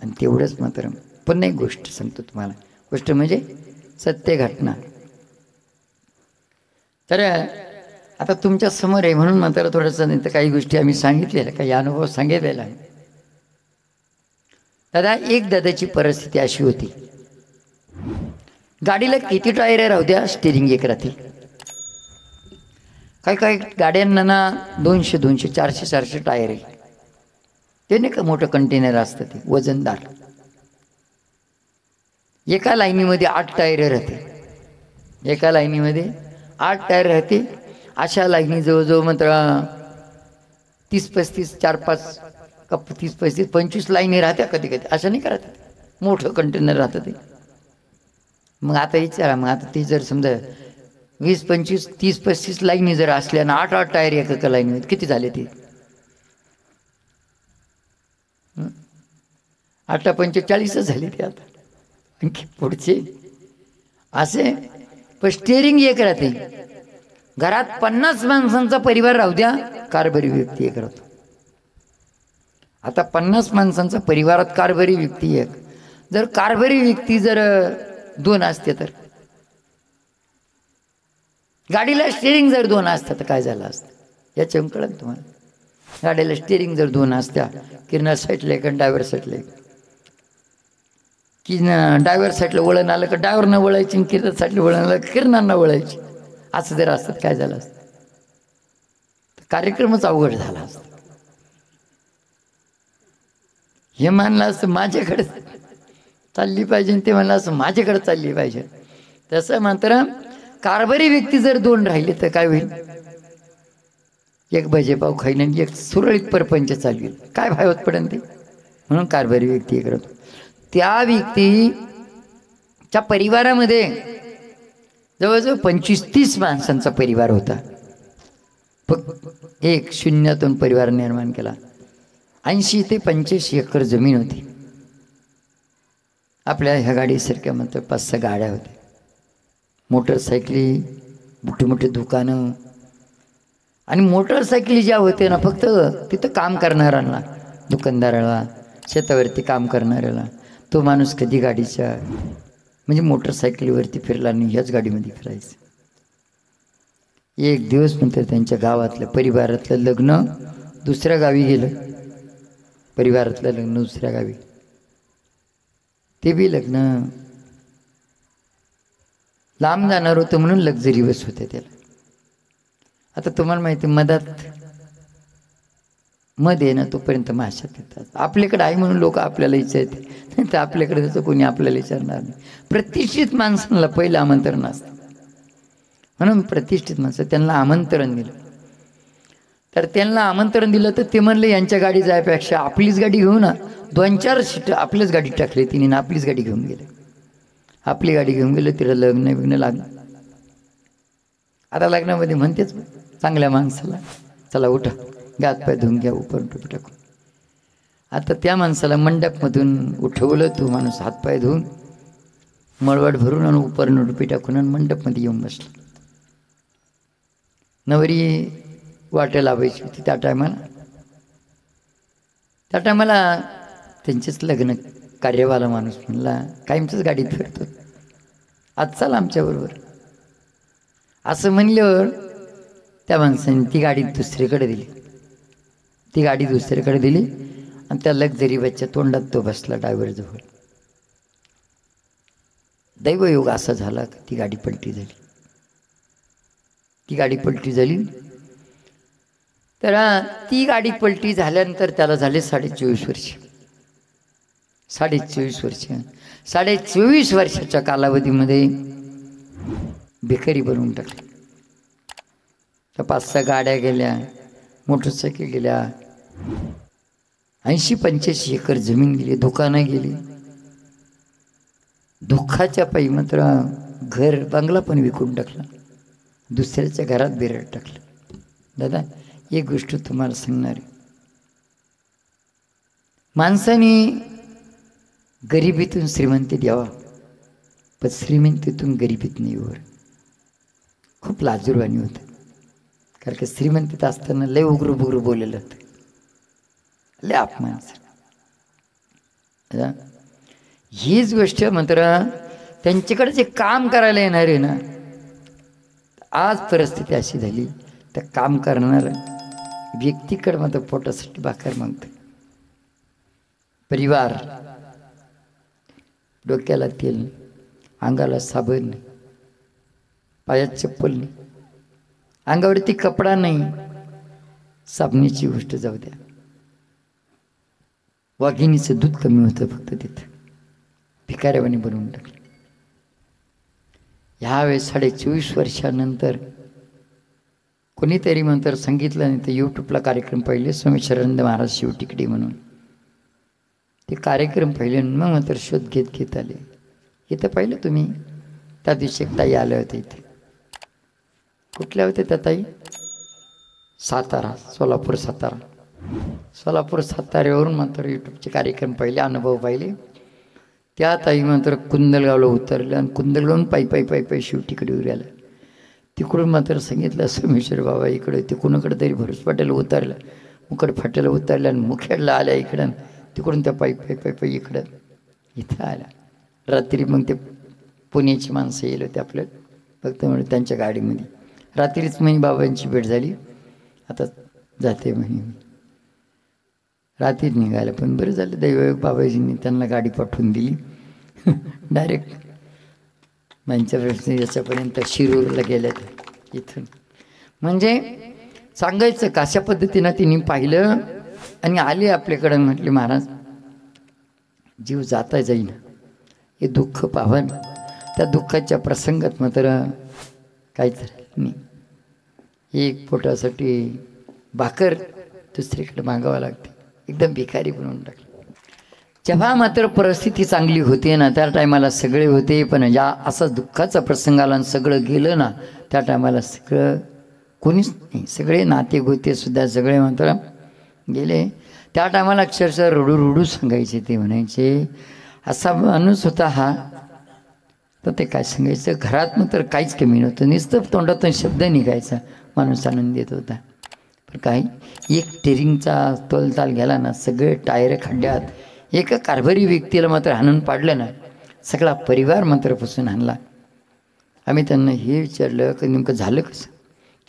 आणि तेवढंच मात्र पुन्हा एक गोष्ट सांगतो तुम्हाला, गोष्ट म्हणजे सत्य घटना. तर आता तुमच्या समोर आहे म्हणून मात्र थोडंसं, नाही तर काही गोष्टी आम्ही सांगितलेल्या, काही अनुभव सांगितलेला आहे. एक दादाची परिस्थिती अशी होती, गाडीला किती टायर राहू द्या, स्टिअरिंग एक राहते. काही काही गाड्यांना ना 200 200 400 400 टायर आहे. ते नाही का मोठं कंटेनर असतं ते वजनदार. एका लाईनीमध्ये 8 टायर राहते, एका लाईनीमध्ये 8 टायर राहते. अशा लाईनी जवळजवळ मात्र 30-35 4-5 कप 30-35 25 लाईनी राहत्या कधी कधी, अशा नाही करत, मोठं कंटेनर राहतं ते. मग आता विचारा, मग आता ते जर समजा 20-25 30-35 लाईनी जर असल्या ना 8-8 टायर एका लाईनीमध्ये, किती झाले ते? 8-45 झाले ते. आता आणखी पुढचे असे. पण स्टिअरिंग एक राहते. घरात 50 माणसांचा परिवार राहू द्या, कारभारी व्यक्ती एक राहतो. आता 50 माणसांचा परिवारात कारभारी व्यक्ती एक. जर कारभारी व्यक्ती जर 2 असते, तर गाडीला स्टिअरिंग जर 2 असतं तर काय झालं असतं, याच्यावरून कळलं तुम्हाला. गाडीला स्टिअरिंग जर 2 असत्या, किरणार साईडला एक आणि ड्रायव्हर साईडला एक, की ड्रायव्हर साईडला वळण आलं का ड्रायव्हरनं वळायची, किरणार साईडला वळण आलं किरणांना वळायची, असं जर असतं काय झालं असतं, कार्यक्रमच अवघड झाला असता. हे मानलं असतं माझ्याकडे चालली पाहिजे, ते म्हणलं असं माझ्याकडे चालली पाहिजे. तसं मात्र कारभारी व्यक्ती जर 2 राहिले तर काय होईल, एक भजेपाव खाईन आणि एक सुरळीत परपंच चालवेल, काय भावत पडेल ते. म्हणून कारभारी व्यक्ती एक राहतो. त्या व्यक्तीच्या परिवारामध्ये जवळजवळ 25-30 माणसांचा परिवार होता. फक्त एक शून्यातून परिवार निर्माण केला. 80 ते 85 एकर जमीन होती. आपल्या ह्या गाडीसारख्या म्हणतो 5-6 गाड्या होत्या, मोटरसायकली, मोठे मोठे दुकानं. आणि मोटरसायकली ज्या होते ना, फक्त तिथं काम करणाऱ्यांना, दुकानदाराला, शेतावरती काम करणाऱ्याला, तो माणूस कधी गाडीच्या म्हणजे मोटरसायकलीवरती फिरला नाही, ह्याच गाडीमध्ये फिरायचं. एक दिवस नंतर त्यांच्या गावातलं परिवारातलं लग्न दुसऱ्या गावी गेलं. परिवारातलं लग्न दुसऱ्या गावी, ते बी लग्न लांब जाणार होतं म्हणून लक्झरी बस होते त्याला. आता तुम्हाला माहिती, मधात मध आहे ना, तोपर्यंत माशात येतात. आपल्याकडे आहे म्हणून लोक आपल्याला विचारते, नाही तर आपल्याकडे त्याचं कोणी आपल्याला विचारणार नाही. प्रतिष्ठित माणसांना पहिलं आमंत्रण असतं, म्हणून प्रतिष्ठित माणसं, त्यांना आमंत्रण दिलं. तर त्यांना आमंत्रण दिलं तर ते म्हणले यांच्या गाडी जायपेक्षा आपलीच गाडी घेऊ ना. 2-4 सीट आपलीच गाडी टाकली तिने ना, आपलीच गाडी घेऊन गेले. आपली गाडी घेऊन गेले, तिला लग्न लागलं. आता लग्नामध्ये म्हणतेच चांगल्या माणसाला, चला उठा, गात पाय धुवून घ्या, उपर टोपी टाकून. आता त्या माणसाला मंडपमधून उठवलं. तो माणूस हातपाय धुवून मळवट भरून आणि उपर टोपी टाकून आणि मंडपमध्ये येऊन बसला. नवरी वाटे लावायची होती त्या टायमाला त्यांचेच लग्न कार्यवाला माणूस म्हणला, कायमच्याच गाडीत फिरतो, आज चला आमच्याबरोबर. असं म्हणल्यावर त्या माणसाने ती गाडी दुसरीकडे दिली. ती गाडी दुसरीकडे दिली आणि त्या लक्झरी बसच्या तोंडात तो बसला ड्रायव्हरजवळ. दैवयोग असा झाला की ती गाडी पलटी झाली. ती गाडी पलटी झाली तर ती गाडी पलटी झाल्यानंतर त्याला झाले 24.5 वर्ष. 24.5 वर्ष. 24.5 वर्षाच्या कालावधीमध्ये भिकारी बनवून टाकले. तर 5-6 गाड्या गेल्या, मोटरसायकल गेल्या, 80-85 एकर जमीन गेली, दुकानं गेली. दुःखाच्या पायी मात्र घर बंगला पण विकून टाकला, दुसऱ्याच्या घरात बिरड टाकलं. दादा, एक गोष्ट तुम्हाला सांगणार आहे, माणसाने गरिबीतून श्रीमंतीत यावा, पण श्रीमंतीतून गरिबीत नाही वर. खूप लाजूरवाणी होतं, कारण की श्रीमंतीत असताना लय उग्र बोललेलं होतं, लय अपमान. हीच गोष्ट मात्र त्यांच्याकडे जे काम करायला येणार आहे ना, आज परिस्थिती अशी झाली तर काम करणार व्यक्तीकडे मात्र पोटासाठी भाकर मागते. परिवार, डोक्याला तेल, अंगाला साबण, पायात चप्पल नाही, अंगावरती कपडा नाही, साबणीची गोष्ट जाऊ द्या, वाघिणीचं दूध कमी होतं फक्त तिथं, भिकाऱ्यावानी बनवून टाकलं. ह्यावेळेस 24.5 वर्षानंतर कोणीतरी नंतर सांगितलं नाही तर यूट्यूबला कार्यक्रम पाहिले, स्वामी शरद महाराज शिवटिकडी म्हणून, ते कार्यक्रम पाहिले. मग नंतर शोध घेत आले. इथं पाहिलं तुम्ही, त्या दिवशी एक ताई आल्या होत्या इथे. कुठल्या होत्या त्या ताई? सातारा, सोलापूर साताऱ्यावरून मात्र यूट्यूबचे कार्यक्रम पाहिले, अनुभव पाहिले. त्या ताई मात्र कुंदलगावला उतरल्या आणि कुंदलगावून पायी शिवटिकडीवर आल्या. तिकडून मात्र सांगितलं सोमेश्वर बाबा इकडे, ते कुणाकडे तरी भरूस फाट्याला उतरलं, मुकड फाट्याला उतरल्या आणि मुखेडला आल्या इकडं, तिकडून त्या पायी इकडं इथं आल्या. रात्री मग ते पुण्याची माणसं येईल होते आपलं फक्त म्हणजे त्यांच्या गाडीमध्ये. रात्रीच म्हणे बाबांची भेट झाली, आता जाते म्हणे. रात्री निघायला पण बरं झालं, दैवयोग बाबाजींनी त्यांना गाडी पाठवून दिली. डायरेक्ट यांच्या याच्यापर्यंत शिरूरला गेल्यात इथून. म्हणजे सांगायचं कशा पद्धतीनं तिने पाहिलं आणि आले आपल्याकडं. म्हटले महाराज जीव जाता जाईन, हे दुःख पावन, त्या दुःखाच्या प्रसंगात मात्र काहीच नाही. एक पोटासाठी भाकर दुसरीकडे मागावं लागते, एकदम भिकारी बनवून टाकले. जेव्हा मात्र परिस्थिती चांगली होते ना त्या टायमाला सगळे होते, पण ज्या असा दुःखाचा प्रसंग आला आणि सगळं गेलं ना त्या टायमाला सगळं कोणीच नाही, सगळे नाते गोते सुद्धा सगळे मात्र गेले. त्या टायमाला अक्षरशः रडू सांगायचे. ते म्हणायचे असा माणूस होता हा, तर ते काय सांगायचं, घरात तर काहीच कमी नव्हतं, नुसतं तोंडातून शब्द निघायचा, माणूस आनंद देत होता. पण काही एक टेरिंगचा तोलताल गेला ना, सगळे टायर खड्ड्यात. एका कारभारी व्यक्तीला मात्र हाणून पाडलं ना, सगळा परिवार मात्र पुसून आणला. आम्ही त्यांना हे विचारलं की नेमकं झालं कसं.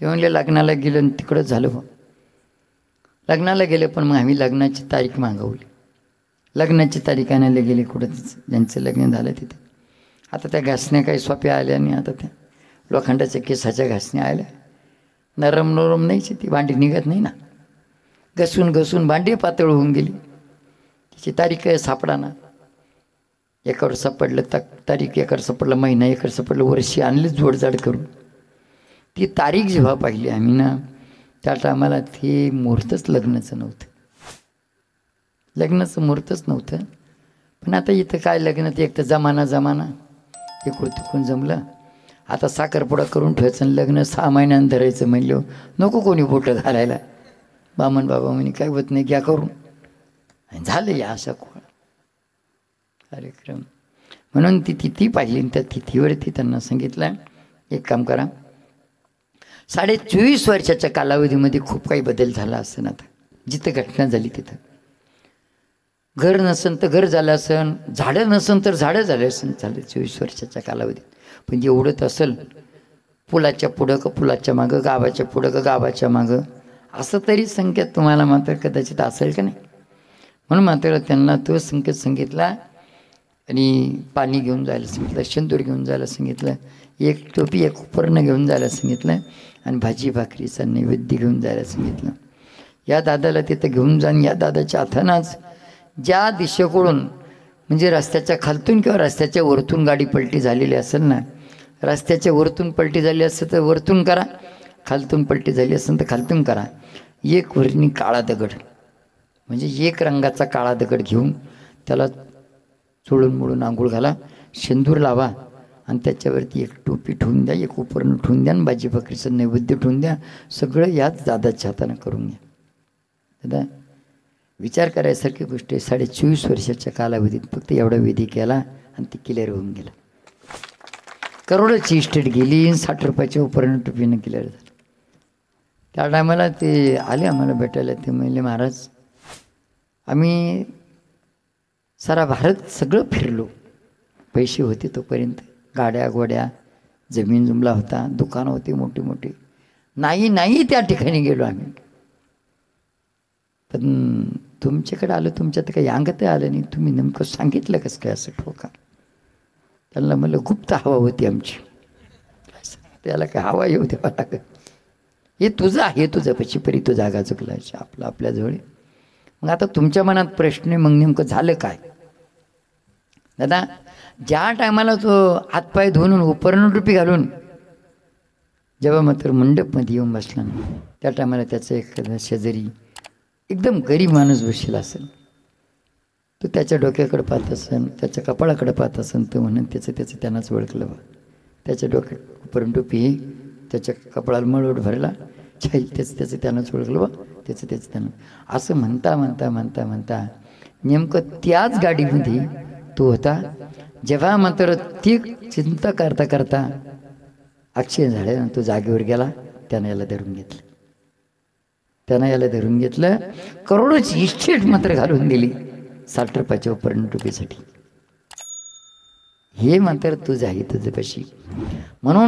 ते म्हणले लग्नाला गेलं आणि तिकडंच झालं. लग्नाला गेले, पण मग आम्ही लग्नाची तारीख मागवली. लग्नाची तारीख आणायला गेले कुठं ज्यांचं लग्न झालं तिथे. आता त्या घासण्या काही सोप्या आल्या आणि आता त्या लोखंडाच्या केसाच्या घासण्या आल्या, नरम नाहीची, ती भांडी निघत नाही ना, घसून भांडी पातळ होऊन गेली. तिची तारीख काय सापडाना. एकावर सापडलं तारीख, एकावर सापडलं महिना, एकावर सापडलं वर्षी, आणलीच जोडजाड करून. ती तारीख जेव्हा पाहिली आम्ही ना त्या टायमाला ते मुहूर्तच लग्नाचं मुहूर्तच नव्हतं. पण आता इथं काय लग्नात एक तर जमाना इकडून तिकडून जमलं. आता साखरपुडा करून ठेवायचं आणि लग्न 6 महिन्यानं धरायचं म्हणलं नको कोणी बोटं घालायला. बामण बाबा म्हणे काय होत नाही घ्या करून. झालं या अशा कार्यक्रम. म्हणून ती तिथी पाहिली, त्या तिथीवरती त्यांना सांगितलं एक काम करा, 24.5 वर्षाच्या कालावधीमध्ये खूप काही बदल झाला असेल. आता जिथं घटना झाली तिथं घर नसन तर घर झालं असन, झाडं नसन तर झाडं झाले असन, 24 वर्षाच्या कालावधीत. पण एवढंच असेल, पुलाच्या पुढं का पुलाच्या मागं, गावाच्या पुढं का गावाच्या मागं, असं तरी संकेत तुम्हाला मात्र कदाचित असेल का नाही. म्हणून मात्र त्यांना तो संकेत सांगितला आणि पाणी घेऊन जायला सांगितलं, शेंदूर घेऊन जायला सांगितलं, एक टोपी एक उपरणं घेऊन जायला सांगितलं आणि भाजी भाकरीचा नैवेद्य घेऊन जायला सांगितलं. या दादाला तिथं घेऊन जाऊन या दादाच्या हातानंच ज्या दिशेकडून म्हणजे रस्त्याच्या खालतून किंवा रस्त्याच्या वरतून गाडी पलटी झालेली असेल ना, रस्त्याच्या वरतून पलटी झाली असेल तर वरतून करा, खालतून पलटी झाली असेल तर खालतून करा. एक वरणी काळा दगड म्हणजे एक रंगाचा काळा दगड घेऊन त्याला चोळून मोडून आंघोळ घाला, शेंदूर लावा आणि त्याच्यावरती एक टोपी ठेवून द्या, एक उपरणं ठेवून द्या आणि भाजी भाकरीचं नैवेद्य ठेवून द्या. सगळं याच दादाच्या हातानं करून घ्या. दादा विचार करायसारखी गोष्ट आहे. 24.5 वर्षाच्या कालावधीत फक्त एवढा विधी केला आणि ती क्लिअर होऊन गेला. करोडोची इस्टेट गेली, 60 रुपयाच्या उपरणं टोपीनं क्लिअर झालं. त्या टायमाला ते आले आम्हाला भेटायला. ते म्हणले महाराज आम्ही सारा भारत सगळं फिरलो. पैसे होते तोपर्यंत, गाड्या गोड्या, जमीन जुमला होता, दुकानं होती मोठी मोठी. नाही त्या ठिकाणी गेलो आम्ही. पण तुमच्याकडे आलं, तुमच्यात काही अंगत आलं नाही. तुम्ही नेमकं सांगितलं कसं काय असं ठोका. त्यांना म्हणलं गुप्त हवा होती आमची. त्याला काय हवा येऊ द्यावा लागत. हे तुझं आहे, तुझं पशी परी तो जागा चुकला आपला आपल्याजवळ. मग आता तुमच्या मनात प्रश्न आहे, मग नेमकं झालं काय दादा? ज्या टायमाला तो हातपाय धुवून उपरण टोपी घालून जेव्हा मात्र मंडपमध्ये येऊन बसला ना, त्या टायमाला त्याचं एखादा शेजारी एकदम गरीब माणूस बसलेला असेल. तो त्याच्या डोक्याकडे पाहत असेल, त्याच्या कपाळाकडे पाहत असेल. तर म्हणून त्याचं त्यांनाच ओळखलं बा. त्याच्या डोक्यात उपरण टोपी, त्याच्या कपाळाला मळवट भरला, त्याचं त्यानंच ओळखलं बा. त्याचं त्यानं असं म्हणता नेमकं त्याच गाडीमध्ये तो होता. जेव्हा मात्र ती चिंता करता अक्षय झाले, तो जागेवर गेला. त्यानं याला धरून घेतलं. करोडोची इस्टेट मात्र घालून दिली 60 रुपयाच्या उपरण टोपीसाठी. हे मात्र तुझं आहे, तुझ्यापाशी. म्हणून